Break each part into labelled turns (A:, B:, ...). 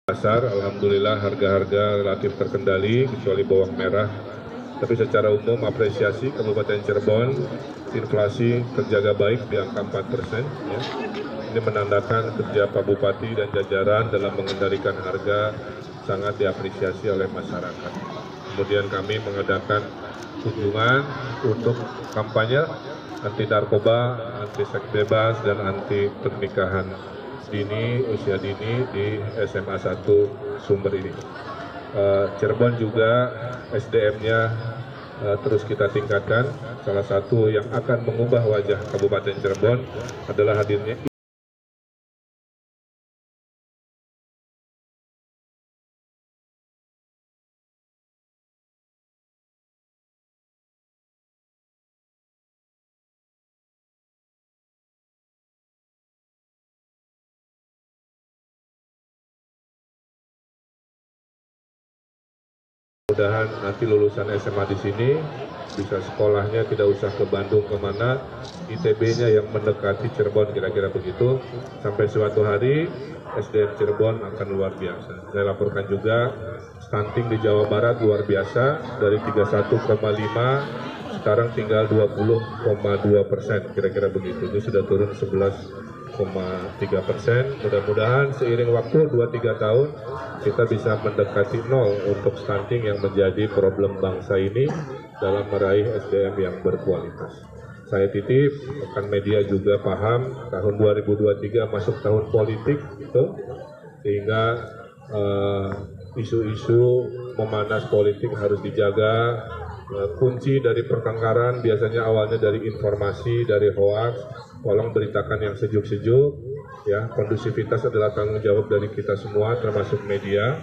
A: Pasar, alhamdulillah harga-harga relatif terkendali kecuali bawang merah. Tapi secara umum apresiasi Kabupaten Cirebon, inflasi terjaga baik di angka 4%. Ya. Ini menandakan kerja Pak Bupati dan jajaran dalam mengendalikan harga sangat diapresiasi oleh masyarakat. Kemudian kami mengadakan kunjungan untuk kampanye anti narkoba, anti seks bebas, dan anti pernikahan dini, usia dini di SMA 1 Sumber ini. Cirebon juga SDM-nya terus kita tingkatkan. Salah satu yang akan mengubah wajah Kabupaten Cirebon adalah hadirnya mudahan nanti lulusan SMA di sini bisa sekolahnya tidak usah ke Bandung kemana, ITB-nya yang mendekati Cirebon, kira-kira begitu. Sampai suatu hari SDM Cirebon akan luar biasa. Saya laporkan juga stunting di Jawa Barat luar biasa, dari 31,5 sekarang tinggal 20,2%, kira-kira begitu. Itu sudah turun 11,3%. Mudah-mudahan seiring waktu 2-3 tahun kita bisa mendekati nol untuk stunting yang menjadi problem bangsa ini dalam meraih SDM yang berkualitas. Saya titip, rekan media juga paham tahun 2023 masuk tahun politik itu, sehingga isu-isu memanas politik harus dijaga. Kunci dari pertengkaran biasanya awalnya dari informasi, dari hoaks. Tolong beritakan yang sejuk-sejuk. Ya, kondusivitas adalah tanggung jawab dari kita semua, termasuk media.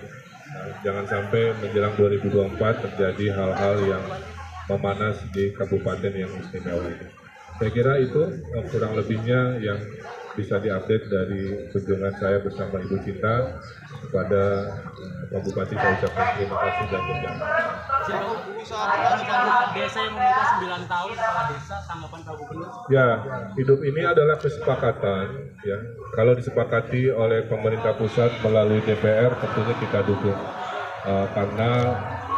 A: Jangan sampai menjelang 2024 terjadi hal-hal yang memanas di kabupaten yang istimewa ini. Saya kira itu kurang lebihnya yang bisa diupdate dari kunjungan saya bersama Ibu Cinta. Kepada Pak Bupati saya ucapkan terima kasih dan berjanji.
B: Desa yang meminta 9 tahun kepala desa, tanggapan Pak Gubernur?
A: Ya, hidup ini adalah kesepakatan. Ya, kalau disepakati oleh pemerintah pusat melalui DPR, tentunya kita dukung. Karena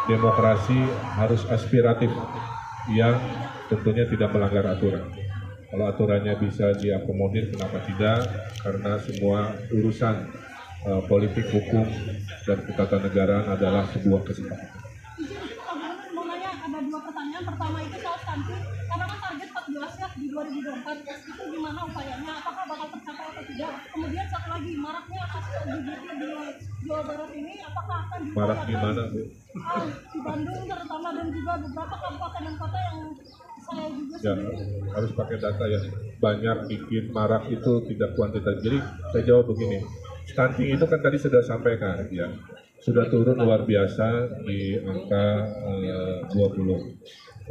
A: demokrasi harus aspiratif, yang tentunya tidak melanggar aturan. Kalau aturannya bisa diakomodir, kenapa tidak? Karena semua urusan politik, hukum, dan ketatanegaraan adalah sebuah kesepakatan.
C: Mau nanya, ada 2 pertanyaan. Pertama itu soal stunting, karena kan target 14 ya di 2024, itu gimana upayanya? Apakah bakal tercapai atau tidak? Kemudian satu lagi, maraknya kasus LGBT di Jawa Barat ini, apakah akan
A: Marak di mana, Bu?
C: di Bandung terutama, dan juga beberapa kabupaten dan kota yang saya juga
A: Ya, harus pakai data ya. Banyak bikin marak itu tidak kuantitatif. Jadi saya jawab begini, stunting itu kan tadi sudah sampaikan ya, sudah turun luar biasa di angka 20,2%.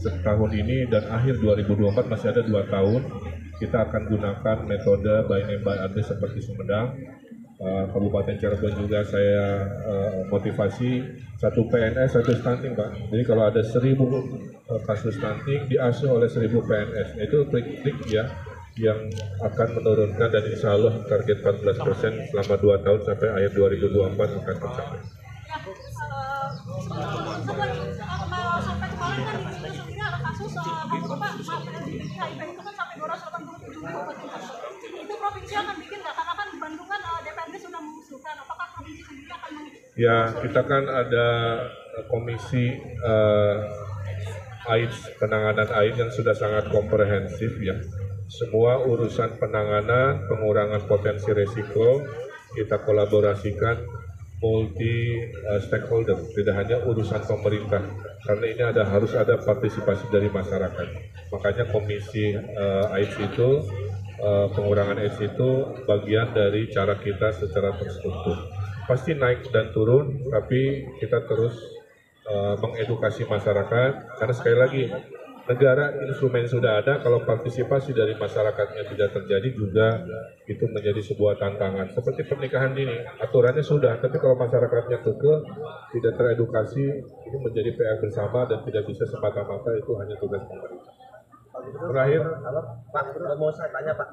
A: Setahun ini dan akhir 2024 masih ada 2 tahun, kita akan gunakan metode by name by address seperti Sumedang. Kabupaten Cirebon juga saya motivasi 1 PNS 1 stunting, Pak. Jadi kalau ada 1000 kasus stunting diasuh oleh 1000 PNS, itu trik-trik ya yang akan menurunkan, dan insya Allah target 14% selama 2 tahun sampai akhir 2024 akan tercapai.
C: sampai kemarin kan di situ sendiri ada kasus HIV itu kan sampai 287 kabupaten. Itu provinsi akan bikin nggak? Karena kan di Bandung kan DPRD sudah mengusulkan. Apakah provinsi sendiri akan
A: Ya, kita kan ada komisi AIDS, penanganan AIDS yang sudah sangat komprehensif ya. Semua urusan penanganan, pengurangan potensi risiko, kita kolaborasikan multi stakeholder, tidak hanya urusan pemerintah, karena ini harus ada partisipasi dari masyarakat. Makanya komisi AIDS itu, pengurangan AIDS itu bagian dari cara kita secara terstruktur. Pasti naik dan turun, tapi kita terus mengedukasi masyarakat, karena sekali lagi negara instrumen sudah ada, kalau partisipasi dari masyarakatnya tidak terjadi juga itu menjadi sebuah tantangan. Seperti pernikahan dini, aturannya sudah, tapi kalau masyarakatnya kekeh, tidak teredukasi, ini menjadi PR bersama dan tidak bisa semata-mata itu hanya tugas pemerintah. Terakhir,
D: Halo, Pak, mau saya tanya Pak.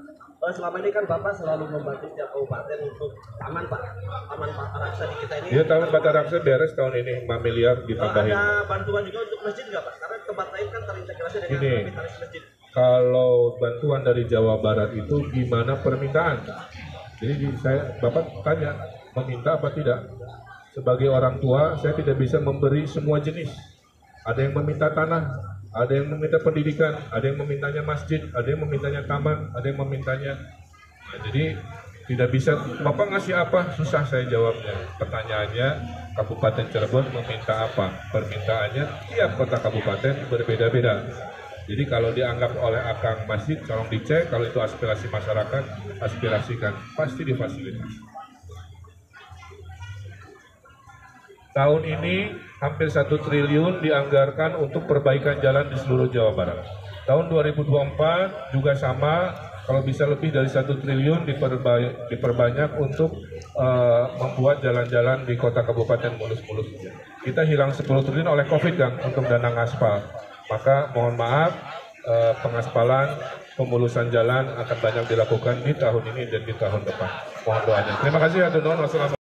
D: Selama ini kan Bapak selalu membantu setiap kabupaten untuk taman Pak, taman Raksa di kita ini.
A: ya tahun Bata Raksa beres tahun ini 5 miliar ditambahin.
D: Ada bantuan juga untuk masjid nggak Pak? Karena tempat lain kan terintegrasi dengan
A: Ini.
D: kapitalis masjid.
A: Kalau bantuan dari Jawa Barat itu gimana permintaan? Jadi Bapak tanya, meminta apa tidak? Sebagai orang tua, saya tidak bisa memberi semua jenis. Ada yang meminta tanah, ada yang meminta pendidikan, ada yang memintanya masjid, ada yang memintanya taman, ada yang memintanya. Nah, jadi tidak bisa, Bapak ngasih apa? Susah saya jawabnya. Pertanyaannya, Kabupaten Cirebon meminta apa? Permintaannya tiap kota kabupaten berbeda-beda. Jadi kalau dianggap oleh Akang masjid, tolong dicek, kalau itu aspirasi masyarakat, aspirasikan, pasti difasilitasi. Tahun ini hampir 1 triliun dianggarkan untuk perbaikan jalan di seluruh Jawa Barat. Tahun 2024 juga sama, kalau bisa lebih dari 1 triliun diperbanyak untuk membuat jalan-jalan di kota kabupaten mulus-mulus. Kita hilang 10 triliun oleh COVID kan untuk dana ngaspal. Maka mohon maaf, pengaspalan, pemulusan jalan akan banyak dilakukan di tahun ini dan di tahun depan. Mohon doanya. Terima kasih. Wassalamualaikum.